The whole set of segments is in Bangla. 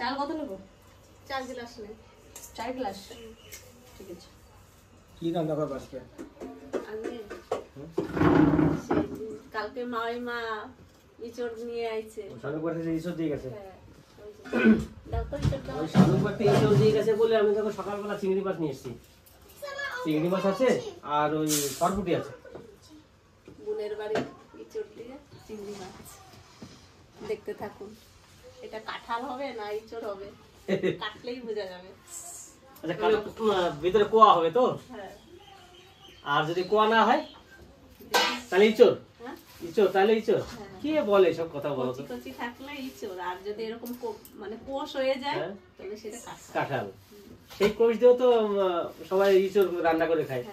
চাল কত নেব? 4 গ্লাস নে। 4 গ্লাস। ঠিক আছে। কি রান্না করব আজকে? আমি কালকে মা ইচড় নিয়ে আইছে। শালুক বাড়ি থেকে ইচড় দিয়ে গেছে। হ্যাঁ। দাও তো ইচড় দাও। ওই শালুক বাড়ি থেকে ইচড় দিয়ে গেছে বলে আমি তখন সকালবেলা চিংড়ি মাছ নিয়ে এসেছি। চিংড়ি মাছ আছে আর ওই সরপুটি আছে। বোনের বাড়ি ইচড় দিয়ে চিংড়ি মাছ। দেখতে থাকুন। এটা কাঁঠাল হবে না ইচড় হবে? কাটলেই বোঝা যাবে। আচ্ছা কালো ভিতরে কোয়া হবে তো? হ্যাঁ। আর যদি কোয়া না হয় তাহলে ইচড়? হ্যাঁ? ইচড় তাহলে ইচড়? কে বলে সব কথা বলো তো? কচি থাকলে ইচড়, আর যদি এরকম মানে কোষ হয়ে যায় তাহলে সেটা কাঁঠাল। সেই কোষ দিয়েও তো সবাই ইচড় রান্না করে খায়।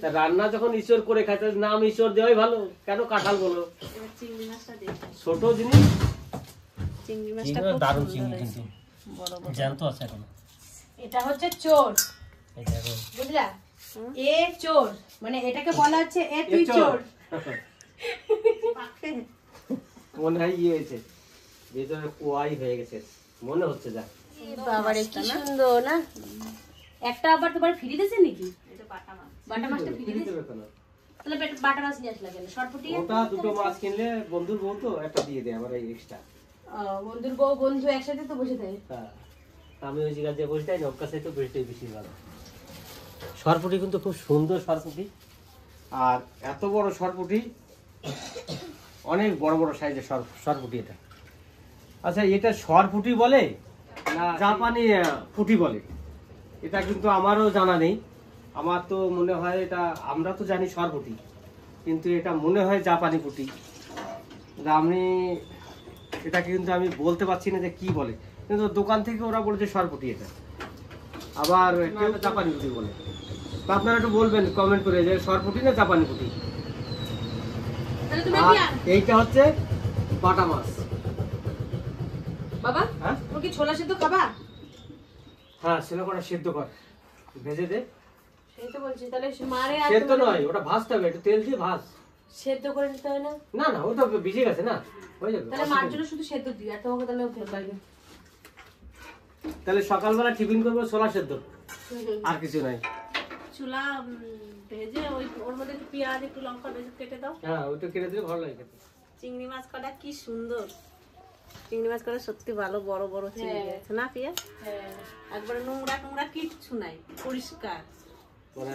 তা রান্না যখন ইচড় করে খায় তাহলে নাম ইচড় দেওয়াই ভালো, কেন কাঁঠাল বলো? এবার চিংড়ি মাছটা দেখো। ছোট জিনিস, চিংড়ি মাছটা দারুণ চিংড়ি কিন্তু বড় বড় জ্যান্ত আছে এখন। এটা হচ্ছে চোর, এই দেখো বুঝলা? এ চোর মানে এটাকে বলা হচ্ছে এ তুই চোর। মনে হয় ইয়ে হয়েছে, ভিতরে কোয়াই হয়ে গেছে মনে হচ্ছে। যা বাবারে কি সুন্দর না। একটা আবার তোমার ফ্রি দিয়েছে নাকি? এটা বাটা মাছ। বাটা মাছটা ফ্রি দিয়েছে? তাহলে বাটা মাছ নিয়ে আসলা কেন? শর্টপুটি ওটা দুটো মাছ কিনলে বন্ধুর বউ তো একটা দিয়ে দেয় আমার এই এক্সট্রা। বন্ধুর বউ বন্ধু একসাথে তো বসে থাকে। হ্যাঁ, আমি ওই জায়গায় যে বসে থাকি ওর কাছে তো বেশি ভালো। সরপুটি কিন্তু খুব সুন্দর সরপুটি, আর এত বড় সরপুটি, অনেক বড় বড় সাইজের সরপুটি এটা। আচ্ছা এটা সরপুটি বলে না জাপানি পুঁটি বলে? এটা কিন্তু আমারও জানা নেই। আমার তো মনে হয় এটা, আমরা তো জানি সরপুটি, কিন্তু এটা মনে হয় জাপানি পুঁটি। আমি এটা কিন্তু আমি বলতে পারছি না যে কি বলে, কিন্তু দোকান থেকে ওরা বলেছে সরপুটি এটা, আবার কেউ জাপানি পুঁটি বলে। তো আপনারা একটু বলবেন কমেন্ট করে যে সরপুটি না জাপানি পুঁটি। এইটা হচ্ছে বাটা মাছ। বাবা হ্যাঁ তুমি কি ছোলা সিদ্ধ খাবা? হ্যাঁ ছেলে কটা সিদ্ধ কর, ভেজে দে। সেই তো বলছি, তাহলে মারে আর সেদ্ধ নয়, ওটা ভাজতে হবে, একটু তেল দিয়ে ভাজ। সেদ্ধ করে নিতে হয় না? না না, ওটা ভিজে গেছে না, হয়ে যাবে। তাহলে মার জন্য শুধু সেদ্ধ দিই, আর তোমাকে তাহলে ফেল লাগবে। তাহলে সকালবেলা টিফিন করবো ছোলা সেদ্ধ, আর কিছু নাই। চুলা ভেজে ওর মধ্যে একটু পেঁয়াজ একটু লঙ্কা কেটে দাও। হ্যাঁ ওইটা কেটে দিলে ভালো লাগে খেতে। চিংড়ি মাছ কটা কি সুন্দর, চিংড়ি মাছ কটা সত্যি ভালো, বড় বড় চিংড়ি আছে না পিয়া? একবারে নোংরা টোংরা কিচ্ছু নাই, পরিষ্কার, মানে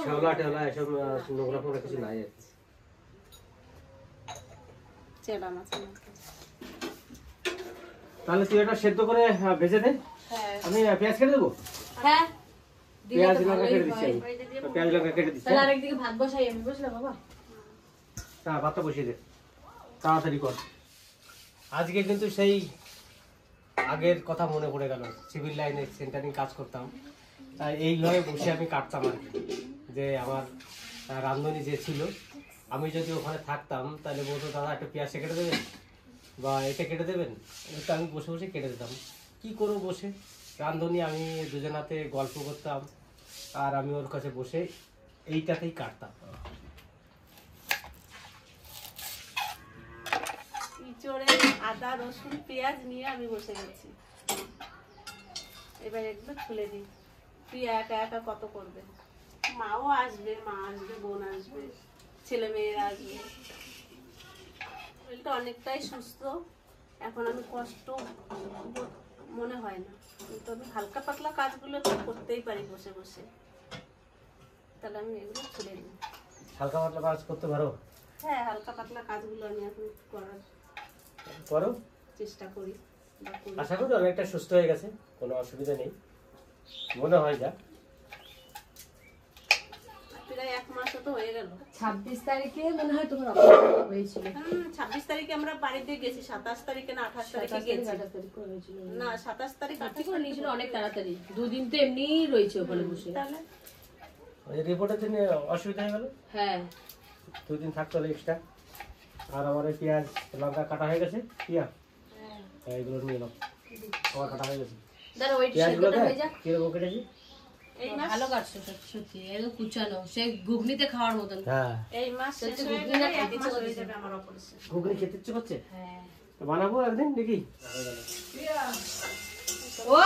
শ্যাওলা টেওলা এসব নোংরা ফোংরা কিছু নাই আর কি। চেলা মাছ তাহলে তুই এটা সেদ্ধ করে ভেজে দে, আমি পেঁয়াজ কেটে দেবো। হ্যাঁ পেঁয়াজ লঙ্কা কেটে দিচ্ছি আমি, পেঁয়াজ লঙ্কা কেটে দিচ্ছি। তাহলে আরেকদিকে ভাত বসাই আমি, বুঝলা বাবা? হ্যাঁ ভাতটা বসিয়ে দে, তাড়াতাড়ি কর। আজকে কিন্তু সেই আগের কথা মনে পড়ে গেল, সিভিল লাইনে সেন্টারিং কাজ করতাম, তাই এইভাবে বসে আমি কাটতাম আর কি। যে আমার রান্ধনী যে ছিল, আমি যদি ওখানে থাকতাম তাহলে বলতো দাদা একটা পেঁয়াজ কেটে দেবেন বা এটা কেটে দেবেন, তো আমি বসে বসে কেটে দিতাম। কী করবো বসে, রান্ধনী আমি দুজনাতে গল্প করতাম আর আমি ওর কাছে বসে এইটাতেই কাটতাম। ইঁচড়ে আদা রসুন পেঁয়াজ নিয়ে আমি বসে গেছি। এবার এগুলো ছুলে দিই। পিয়া একা একা কত করবে, মাও আসবে, মা আসবে, বোন আসবে, ছেলে মেয়েরা আসবে। শরীরটা অনেকটাই সুস্থ এখন, আমি কষ্ট মনে হয় না, কিন্তু আমি হালকা পাতলা কাজগুলো তো করতেই পারি বসে বসে। তাহলে আমি এগুলো ছুলে দিই। হালকা পাতলা কাজ করতে পারো? হ্যাঁ, হালকা পাতলা কাজগুলো আমি এখন করার করো, চেষ্টা করি। আশা করি অনেকটা সুস্থ হয়ে গেছে, কোনো অসুবিধা নেই মনে হয়। যা প্রায় 1 মাসও তো হয়ে গেল। 26 তারিখে মনে হয় তোমার অপারেশন হয়েছিল। 26 তারিখে আমরা বাড়িতে গেছি, 27 তারিখে না 28 তারিখে গেছি। না 27 তারিখ 28 করে নিয়েছিল অনেক তাড়াতাড়ি, 2 দিন তো এমনিই রয়েছে ওখানে বসে। তাহলে ওই রিপোর্টের জন্য অসুবিধা হয়ে গেল। হ্যাঁ 2 দিন থাকতে হলো এক্সট্রা। আর আমার এই পেঁয়াজ লঙ্কা কাটা হয়ে গেছে, পিয়া এইগুলো নিয়ে নাও, আমার কাটা হয়ে গেছে। দাঁড়া ওই সেদ্ধটা হয়ে যাক। কিরকম কেটেছি? এই মাস ভালো কাটছো সত্যি, একদম কুচানো, সেই ঘুগনিতে খাওয়ার মতন। হ্যাঁ এই মাস শেষ হয়ে গেলে 1 মাস হয়ে যাবে আমার অপারেশন। ঘুগনি খেতে ইচ্ছে করছে? হ্যাঁ বানাবো একদিন দেখি। ও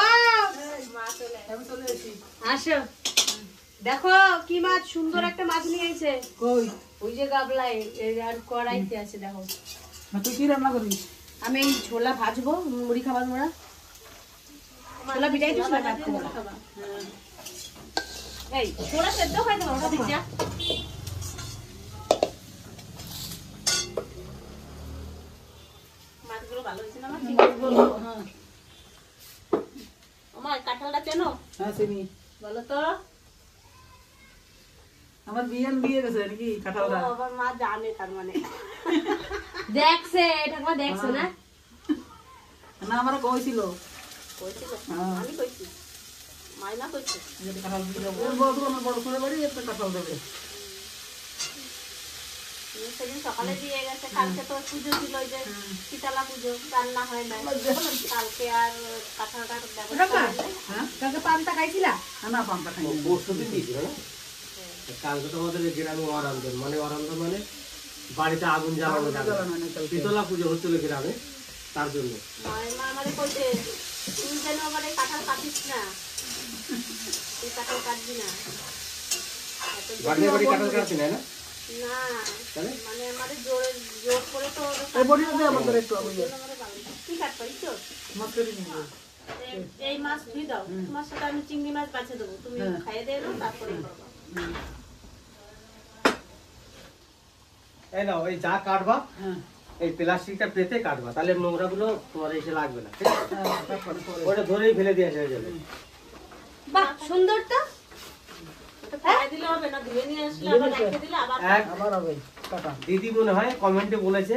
মা চলে আমি চলে এসি। আসো, দেখো কি মাছ, সুন্দর একটা মাছ নিয়ে এসেছে। কই? ওই যে গাবলায় আর কড়াইতে আছে, দেখো। তুই কি রান্না করবি? আমি এই ছোলা ভাজবো, মুড়ি খাবার মোড়া ছোলা বিটাই দিচ্ছি না, ভাত খাবো না। খাবা। এই ছোলা সেদ্ধ খাই দেবো, ওটা দিচ্ছি। মাছগুলো ভালো হয়েছে না আমার? হ্যাঁ আমার কাঁঠালটা চেনো? হ্যাঁ চিনি। বলো তো। আমার বিয়ে গেছে নাকি ও, কাঁঠালটা? আবার মা জানে তার মানে। দেখছে ঠাকুমা, দেখছো না? না আমার কইছিল কইছিল? হ্যাঁ। আমি কইছি, মাইনা কইছে। যে কাঁঠাল দিয়ে দেবো। ওর বড় আমার বড় করে বাড়ি একটা কাঁঠাল দেবে। সেদিন সকালে দিয়ে গেছে, কালকে তো পুজো ছিল, ওই যে শীতলা পুজো, রান্না হয় না। কালকে আর কাঁঠালটার ব্যবস্থা হয় নাই। হ্যাঁ কালকে পান্তা খাইছিলা? না পান্তা খাই না। পরশু দিন দিয়েছিল না? কালকে তো আমাদের এই গ্রামে অরান্দন মানে বাড়িতে আগুন জ্বালানো যাবে না। জ্বালানো নেই কালকে। শীতলা পুজো হচ্ছিল গ্রামে, তার জন্য। মায়ের মা আমাদের কইছে, তুই যেন আবার এই কাঁঠাল কাটিস না, তুই কাঁঠাল কাটবি না। এত বাড়ি বাড়ি কাঁঠাল কাটছি না, না? না, তাহলে? মানে আমাদের জোর করে তো ওরা এই বড়িটা দে আমাদের একটু আগে। আমাদের ভালো না। কি কাটবো ইচ্ছো? মাছ কেটে নিবো। এই মাছ ধুই দাও, তোমার সাথে আমি চিংড়ি মাছ বাছে দেবো, তুমি খাইয়ে দিয়ে দাও, তারপরে করবো। এই নাও, এই যা কাটবা হ্যাঁ এই প্লাস্টিকটা পেতে কাটবা, তাহলে নোংরা গুলো তোমার এসে লাগবে না, ঠিক আছে? হ্যাঁ তারপরে পরে। ওটা ধরেই ফেলে দিয়ে আসা যাবে। বাহ, সুন্দর তো। ওটা খাইয়ে দিলে হবে না, ধুয়ে নিয়ে আসলে আবার রেখে দিলে আবার এক আবার হবে কাটা। দিদি মনে হয় কমেন্টে বলেছে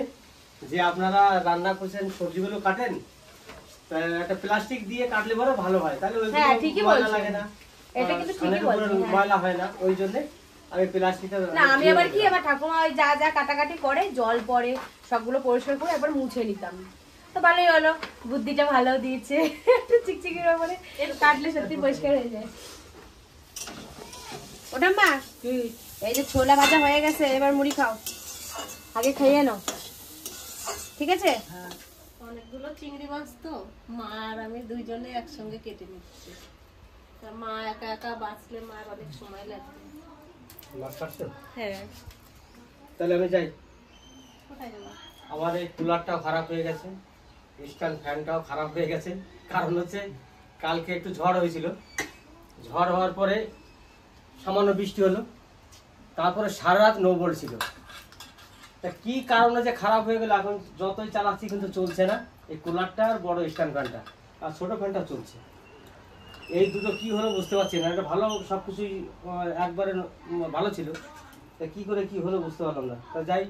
যে আপনারা রান্না করছেন, সবজিগুলো কাটেন, তা একটা প্লাস্টিক দিয়ে কাটলে বড় ভালো হয়, তাহলে ওইগুলো হ্যাঁ, ঠিকই ময়লা বলছেন। লাগে না। এটা কিন্তু ঠিকই খালের উপরে বলছেন, হ্যাঁ। ময়লা হয় না, ওই জন্য আমি প্লাস্টিকটা না, আমি আবার কি, আমার ঠাকুমা ওই যা যা কাটাকাটি করে, জল পরে সবগুলো পরিষ্কার করে একবার মুছে নিতাম। তো ভালোই হলো, বুদ্ধিটা ভালো দিয়েছে। একটু চিকচিকির উপরে কাটলে সত্যি পরিষ্কার হয়ে যায়। ওটা মা, কি? এই যে ছোলা ভাজা হয়ে গেছে, এবার মুড়ি খাও, আগে খাইয়ে নাও, ঠিক আছে? হ্যাঁ অনেকগুলো চিংড়ি মাছ তো, মা আর আমি দুইজনে একসঙ্গে কেটে নিচ্ছি। তা মা একা একা বাঁচলে মার অনেক সময় লাগবে। মাছ কাটছো? হ্যাঁ। তাহলে আমি যাই। কোথায় যাবো? আমার এই কুলারটাও খারাপ হয়ে গেছে, স্ট্যান্ড ফ্যানটাও খারাপ হয়ে গেছে। কারণ হচ্ছে কালকে একটু ঝড় হয়েছিল, ঝড় হওয়ার পরে সামান্য বৃষ্টি হলো, তারপরে সারা রাত নো ভোল্ট ছিল। তা কি কারণে যে খারাপ হয়ে গেল, এখন যতই চালাচ্ছি কিন্তু চলছে না এই কুলারটা আর বড় স্ট্যান্ড ফ্যানটা, আর ছোট ফ্যানটা চলছে। এই দুটো কি হলো বুঝতে পারছি না। এটা ভালো, সবকিছুই একবারে ভালো ছিল, তা কি করে কি হলো বুঝতে পারলাম না। তা যাই,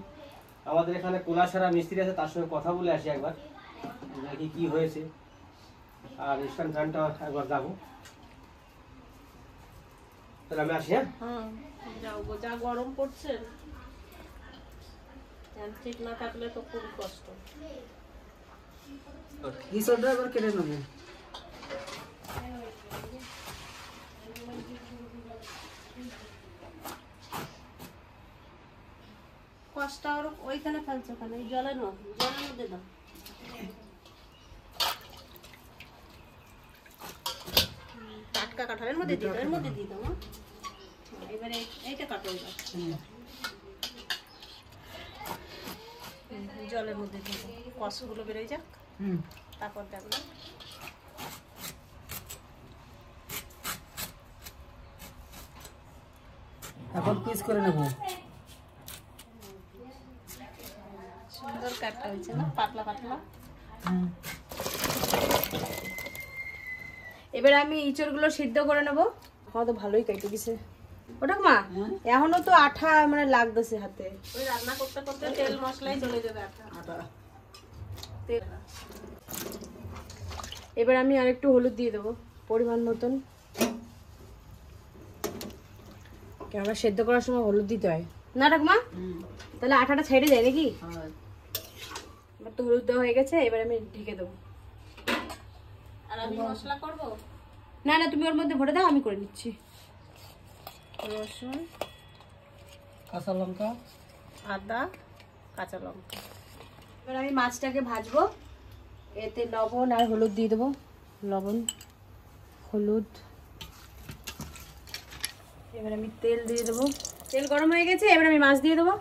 আমাদের এখানে কুলার সারা মিস্ত্রি আছে, তার সঙ্গে কথা বলে আসি একবার, দেখি কি হয়েছে। আর স্ট্যান্ড ফ্যানটা একবার যাবো। তাহলে আমি আসি। হ্যাঁ, হ্যাঁ, যাও গো, যা গরম পড়ছে, ফ্যান ঠিক না থাকলে তো খুব কষ্ট। ইসরটা এবার কেটে নেবো। কষ্ট আর ওইখানে ফেলছো কেন? এই জলে নো, জলের মধ্যে দাও। টাটকা কাঁঠালের মধ্যে দিয়ে দাও, এর মধ্যে দিয়ে দাও। হ্যাঁ? এবারে এইটা কাটো এবার। জলের মধ্যে দিয়ে দাও, কষগুলো বেরোয় যাক, হুম তারপর দেখো। এখন পিস করে নেবো। সুন্দর কাটটা হয়েছে না, পাতলা পাতলা। হুম এবার আমি ইঁচড়গুলো সিদ্ধ করে নেবো। আমার তো ভালোই কেটে দিছে ওটা মা, এখনো তো আঠা মানে লাগতেছে হাতে। ওই রান্না করতে করতে তেল মশলাই চলে যাবে আটা। আটা তেল এবার আমি আরেকটু হলুদ দিয়ে দেবো পরিমাণ মতন, কেননা সেদ্ধ করার সময় হলুদ দিতে হয় না ঠাকুমা, তাহলে আঠাটা ছেড়ে যায় নাকি? হ্যাঁ এবার তো হলুদ দেওয়া হয়ে গেছে, এবার আমি ঢেকে দেবো। আর আমি মশলা করব। না না, তুমি ওর মধ্যে ভরে দাও, আমি করে নিচ্ছি। রসুন, কাঁচা লঙ্কা, আদা, কাঁচা লঙ্কা। এবার আমি মাছটাকে ভাজবো, এতে লবণ আর হলুদ দিয়ে দেবো, লবণ, হলুদ। এবার আমি তেল দিয়ে দেবো। তেল গরম হয়ে গেছে, এবার আমি মাছ দিয়ে দেবো।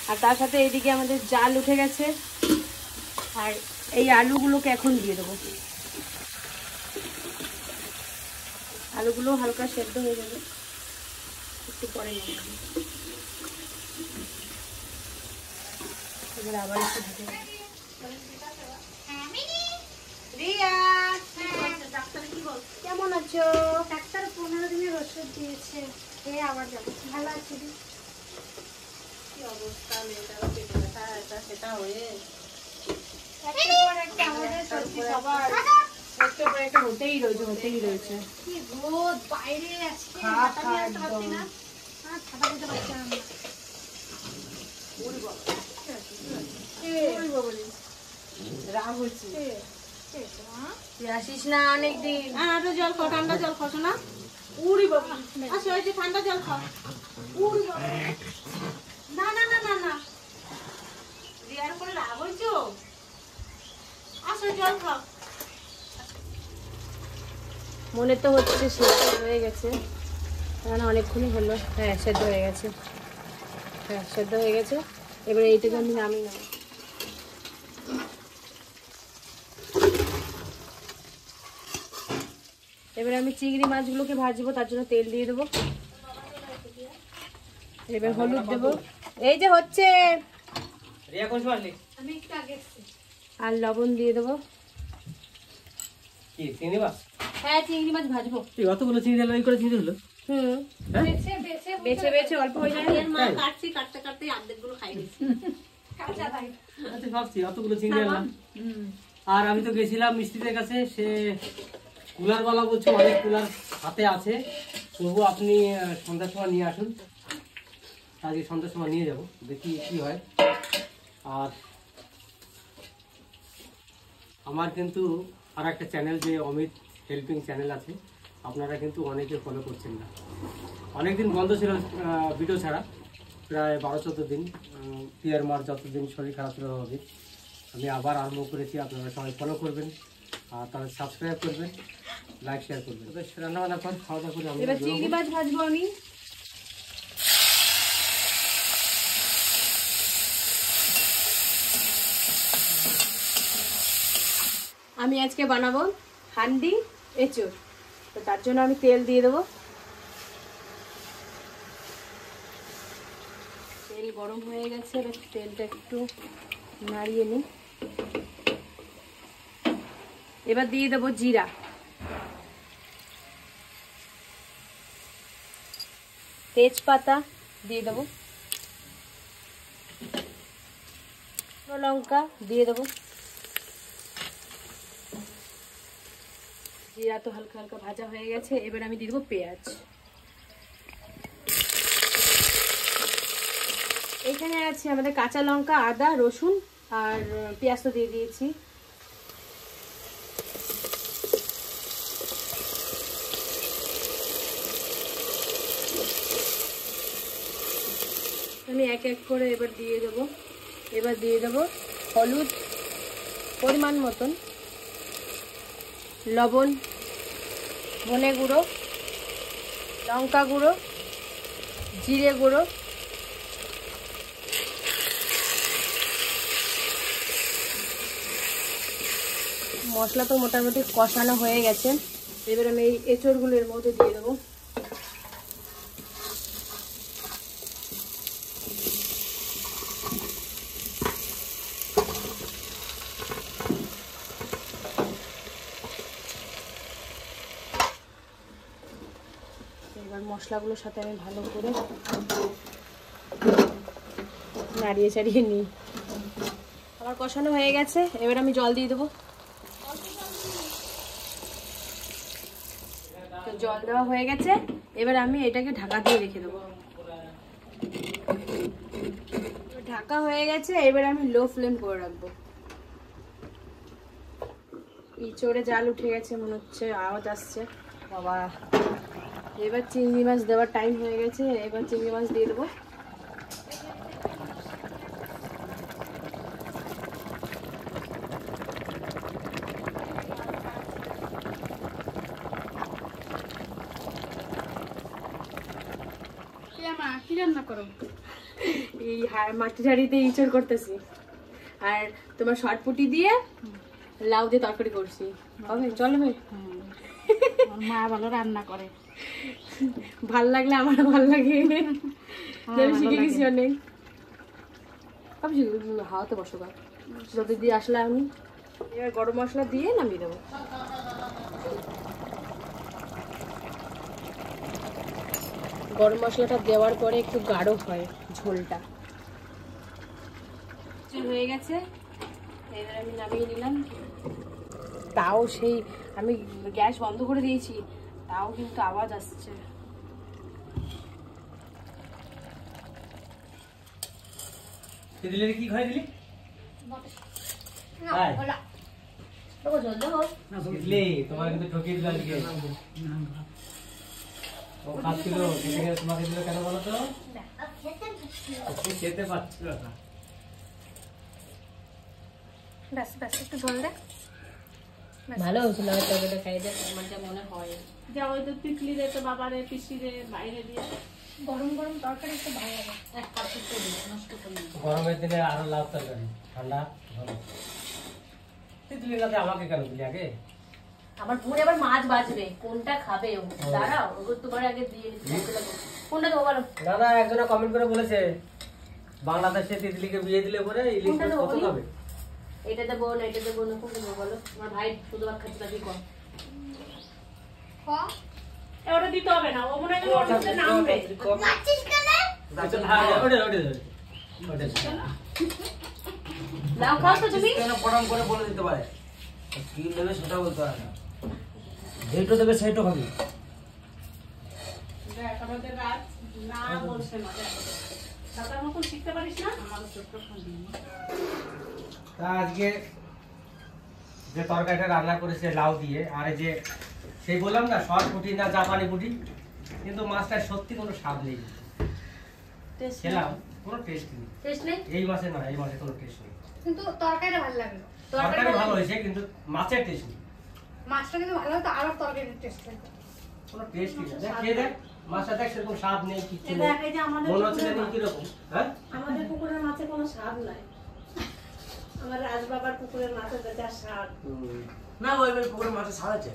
আর তার সাথে এইদিকে আমাদের জাল উঠে গেছে, আর এই আলুগুলোকে এখন দিয়ে দেবো। আলুগুলো হালকা সেদ্ধ হয়ে যাবে, একটু পরে নিয়ে নেব। এবার আবার একটু ঢেকে দেবো। রিয়া, কেমন আছো? ডাক্তার 15 দিনের ওষুধ দিয়েছে, খেয়ে আবার যাবো। ভালো আছি রে। কি অবস্থা, মেয়েটারও পেটে ব্যথা এটা সেটা হয়ে একটা পর একটা আমাদের সত্যি সবার একটা পরে একটা হতেই রয়েছে। কি রোদ বাইরে আজকে, খা, ছাতা খা নিয়ে আসতে পারছি একদম। না। ছাতা নিতে পারছি না। রাগ হচ্ছে। তুই আসিস না অনেকদিন। একটু জল খাও, ঠান্ডা জল খাও না। উড়ি বাবা, আসো, এই যে ঠান্ডা জল খাও। উড়ি বাবা। না না না না না, রিয়ার করে রাগ হয়েছো? আসো, জল খাও। মনে তো হচ্ছে সেদ্ধ হয়ে গেছে, কারণ অনেকক্ষণই হলো। হ্যাঁ, সেদ্ধ হয়ে গেছে। এবারে এইটাকে আমি নামিয়ে নেব। এবারে আমি চিংড়ি মাছগুলোকে ভাজবো, তার জন্য তেল দিয়ে দেবো। এবার হলুদ দেবো, এই যে হচ্ছে, রিয়া কোন সময় আসলি? আমি একটু আগে এসেছি। আর লবণ দিয়ে দেবো। কি চিংড়ি মাছ? হ্যাঁ, চিংড়ি মাছ ভাজবো। তুই অতগুলো চিংড়ি আলো করে চিংড়ি হলো? হুম, হ্যাঁ? বেছে বেছে অল্প হয়ে যায়। রিয়ার মা কাটতে কাটতে অর্ধেক গুলো খাই গেছে। কাঁচা তাই। আচ্ছা, ভাবছি অতগুলো চিংড়ি আনলাম। আর আমি তো গেছিলাম মিস্ত্রিদের কাছে, সে কুলার বালা বলছে অনেক কুলার হাতে আছে, তবু আপনি সন্ধ্যার সময় নিয়ে আসুন। আজকে সন্ধ্যার সময় নিয়ে যাব, দেখি কি হয়। আর আমার কিন্তু আর একটা চ্যানেল, যে অমিত হেল্পিং চ্যানেল আছে, আপনারা কিন্তু অনেকে ফলো করছেন না। অনেকদিন বন্ধ ছিল ভিডিও ছাড়া, প্রায় 12-14 দিন। পিয়ার মার যতদিন শরীর খারাপ ছিল ততদিন আমি আবার আরম্ভ করেছি। আপনারা সবাই ফলো করবেন, আর তাহলে সাবস্ক্রাইব করবেন, লাইক শেয়ার করবেন। রান্না বান্না করে খাওয়া দাওয়া করে আমি এবার চিংড়ি মাছ ভাজবো আমি। আমি আজকে বানাবো হান্ডি এঁচোড়, তো তার জন্য আমি তেল দিয়ে দেবো। তেল গরম হয়ে গেছে, এবার তেলটা একটু নাড়িয়ে নিই। এবার দিয়ে দেবো জিরা, তেজপাতা দিয়ে দেবো, লঙ্কা দিয়ে দেবো। জিরা তো হালকা হালকা ভাজা হয়ে গেছে, এবার আমি দিয়ে দেবো পেঁয়াজ। এখানে আছে আমাদের কাঁচা লঙ্কা, আদা, রসুন আর পেঁয়াজ তো দিয়ে দিয়েছি। আমি এক এক করে এবার দিয়ে দেবো। এবার দিয়ে দেবো হলুদ পরিমাণ মতন, লবণ, ধনে গুঁড়ো, লঙ্কা গুঁড়ো, জিরে গুঁড়ো, মশলা তো মোটামুটি কষানো হয়ে গেছে। এবার আমি এই এঁচড়গুলো এর মধ্যে দিয়ে দেবো। এবার মশলাগুলোর সাথে আমি ভালো করে নাড়িয়ে চাড়িয়ে নিই। আমার কষানো হয়ে গেছে, এবার আমি জল দিয়ে দেবো। তো জল দেওয়া হয়ে গেছে, এবার আমি এটাকে ঢাকা দিয়ে রেখে দেবো। ঢাকা হয়ে গেছে, এবার আমি লো ফ্লেম করে রাখবো। এঁচোড়ে জাল উঠে গেছে মনে হচ্ছে, আওয়াজ আসছে। বাবা, এবার চিংড়ি মাছ দেওয়ার টাইম হয়ে গেছে, এবার চিংড়ি মাছ দিয়ে দেবো। কি রান্না করো? এই মাটি ঝাড়িতে ইঁচড় করতেছি, আর তোমার শর্টপুটি দিয়ে লাউ দিয়ে তরকারি করছি। হবে? চলো ভাই। মা ভালো রান্না করে, ভাল লাগলে আমারও ভাল লাগে, আমি শিখে গেছি অনেক। হাওয়াতে বসো গা, যদি দিয়ে আসলে আমি এবার গরম মশলা দিয়ে নামিয়ে দেবো। গরম মশলাটা দেওয়ার পরে একটু গাঢ় হয় ঝোলটা। হয়ে গেছে, এবার আমি নামিয়ে নিলাম। তাও সেই আমি গ্যাস বন্ধ করে দিয়েছি, তাও কিন্তু আওয়াজ আসছে। দিলে কি খাই দিলি? দিলি তোমার কিন্তু ঠকিয়ে দিল আজকে। ও খাচ্ছিল, তোমাকে দিল কেন বলো তো? খেতে পারছিল না। ব্যাস ব্যাস, একটু ঝোল দে। ভালো হয়েছিল তরকারিটা খাইতে, আমার যা মনে হয়। যা ওই তো পিকলি রে, তো বাবা রে, পিসি রে বাইরে দিয়ে গরম গরম তরকারি একটু ভালো লাগে। গরমের দিনে আরো লাভ তরকারি, ঠান্ডা ভালো। তুই কাছে আমাকে কেন দিলি আগে? আমার বোন আবার মাছ বাজবে, কোনটা খাবে ও? দাঁড়াও, ওকে তোমার আগে দিয়ে কোনটা দেবো বলো? দাদা একজনে কমেন্ট করে বলেছে বাংলাদেশে তিতলিকে বিয়ে দিলে পরে ইলিশ মাছ কত খাবে? এটা দেবো না এটা দেবো না, কোনটা দেবো বলো? আমার ভাই শুধু ভাত খাচ্ছে, তাকে কম। ওটা দিতে হবে না, ও মনে হয় ওটাতে নামবে। লাউ খাও তো তুমি? পড়াম করে বলে দিতে পারে কি নেবে সেটা বলতে পারে না, যেটা দেবে সেটা খাবি। দেখ আমাদের রাত না বলছে না, দেখ দাদার মতন শিখতে পারিস না। আমার ছোট্ট তা আজকে যে তরকারিটা রান্না করেছে লাউ দিয়ে, আর এই যে সেই বললাম না শর্টপুটি না জাপানি পুটি, কিন্তু মাছটা সত্যি কোনো স্বাদ নেই। খেলাম কোনো টেস্ট নেই। টেস্ট নেই? এই মাছে না, এই মাছে কোনো টেস্ট নেই। কিন্তু তরকারিটা ভালো লাগলো। তরকারি ভালো হয়েছে কিন্তু মাছের টেস্ট নেই। মাছটা কিন্তু ভালো হতো, আরো তরকারির টেস্ট হতো। কোনো টেস্ট নেই। দেখ খেয়ে দেখ মাছটা, দেখ সেরকম স্বাদ নেই, কিছু নেই। দেখ এই যে আমাদের মনে হচ্ছে যেন কিরকম, হ্যাঁ আমাদের পুকুরের মাছে কোনো স্বাদ নাই। আমার রাজবাবার পুকুরের মাছের যা স্বাদ। না ওই পুকুরের মাছের স্বাদ আছে।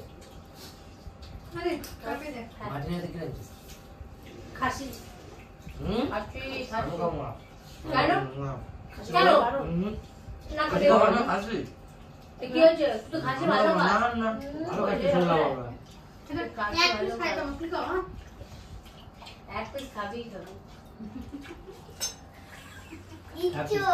আরে তরকারি দে। মাটি নিয়ে দেখে রাখছিস খাসি। খাসি খাসি। আমি খাবো না। কেন? না। কেন? হুম। না আমি খেতে খাবো হবে না, না। খাসি। কি হয়েছে? তুই খাসি ভালো না খা। না ভালো খাইতে শুনলাম আমরা। এক পিস খাই দাও, কি করো? এক পিস খাবি তো। ইচ্ছো।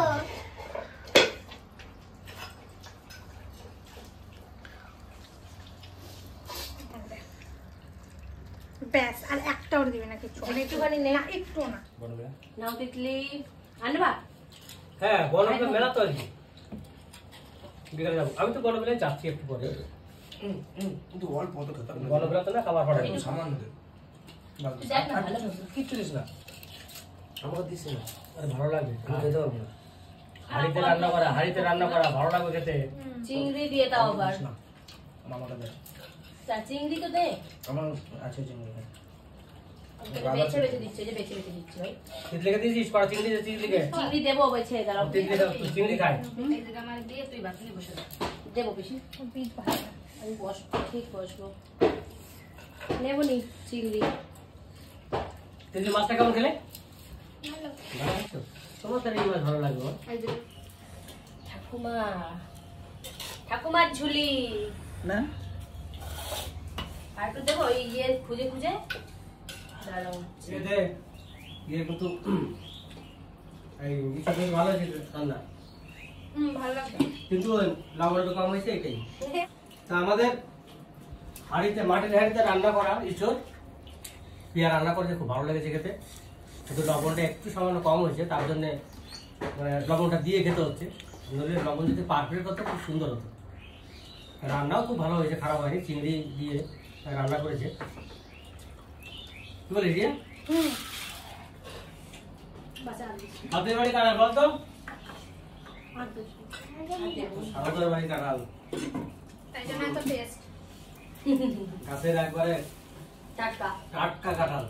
ব্যাস, আর একটাও দিবে না কিছু। একটুখানি নে। না, একটু না। বলবে নাও তিতলি আনবা? হ্যাঁ বনবে মেলা তো আজকে বিকালে যাবো। আমি তো বনবেলায় যাচ্ছি একটু পরে। কিন্তু অল্প অত খেতে হবে না। বনবেলা তো না খাবার পড়ে একটু সামান্য দে। দেখ না ভালো হবে। কিচ্ছু দিস না, আমাকে দিস না। আরে ভালো লাগবে, আমি খেতে পারবো না। হাঁড়িতে রান্না করা, হাঁড়িতে রান্না করা ভালো লাগবে খেতে। চিংড়ি দিয়ে দাও আবার। না, আমার মাথা দে। তা চিংড়ি তো দে। আমার আছে চিংড়ি। বেছে বেছে দিচ্ছে, যে বেছে বেছে দিচ্ছে ভাই। তিতলিকে দিয়েছিস কড়া চিংড়ি দিয়েছিস তিতলিকে? চিংড়ি দেবো বেছে, দাঁড়াও। তিতলি দাও, তুই চিংড়ি খাই। আমার দিয়ে তুই বাকি বসে দাও। দেবো বেশি। পিস ভালো না। আমি বসবো, ঠিক বসবো। নেবো নি চিংড়ি। তিতলি মাছটা কেমন খেলে? ভালো। ভালো লাগছে? তোমার তার এই মাছ ভালো লাগবে বল? এই যে ঠাকুমা, ঠাকুমার ঝুলি। না আর একটু দেবো ওই ইয়ে খুঁজে খুঁজে। দাঁড়াও। এতে ইয়ে কিন্তু এই ইচ্ছা বেশ ভালো হয়েছে রান্না, ভালো লাগছে। কিন্তু লবণটা কম হয়েছে এটাই। তা আমাদের হাঁড়িতে, মাটির হাঁড়িতে রান্না করা ইঁচড় পিয়া রান্না করেছে, খুব ভালো লেগেছে খেতে। কিন্তু লবণটা একটু সামান্য কম হয়েছে, তার জন্য মানে লবণটা দিয়ে খেতে হচ্ছে। নইলে লবণ যদি পারফেক্ট হতো খুব সুন্দর হতো। রান্নাও খুব ভালো হয়েছে, খারাপ হয়নি। চিংড়ি দিয়ে রান্না করেছে। কি বলিস রে? হুম হাতের বাড়ি কাটাল বল তো? হাতের বাড়ি কাটাল তাই জন্য এত টেস্ট। গাছের একবারে টাটকা টাটকা কাঁঠাল।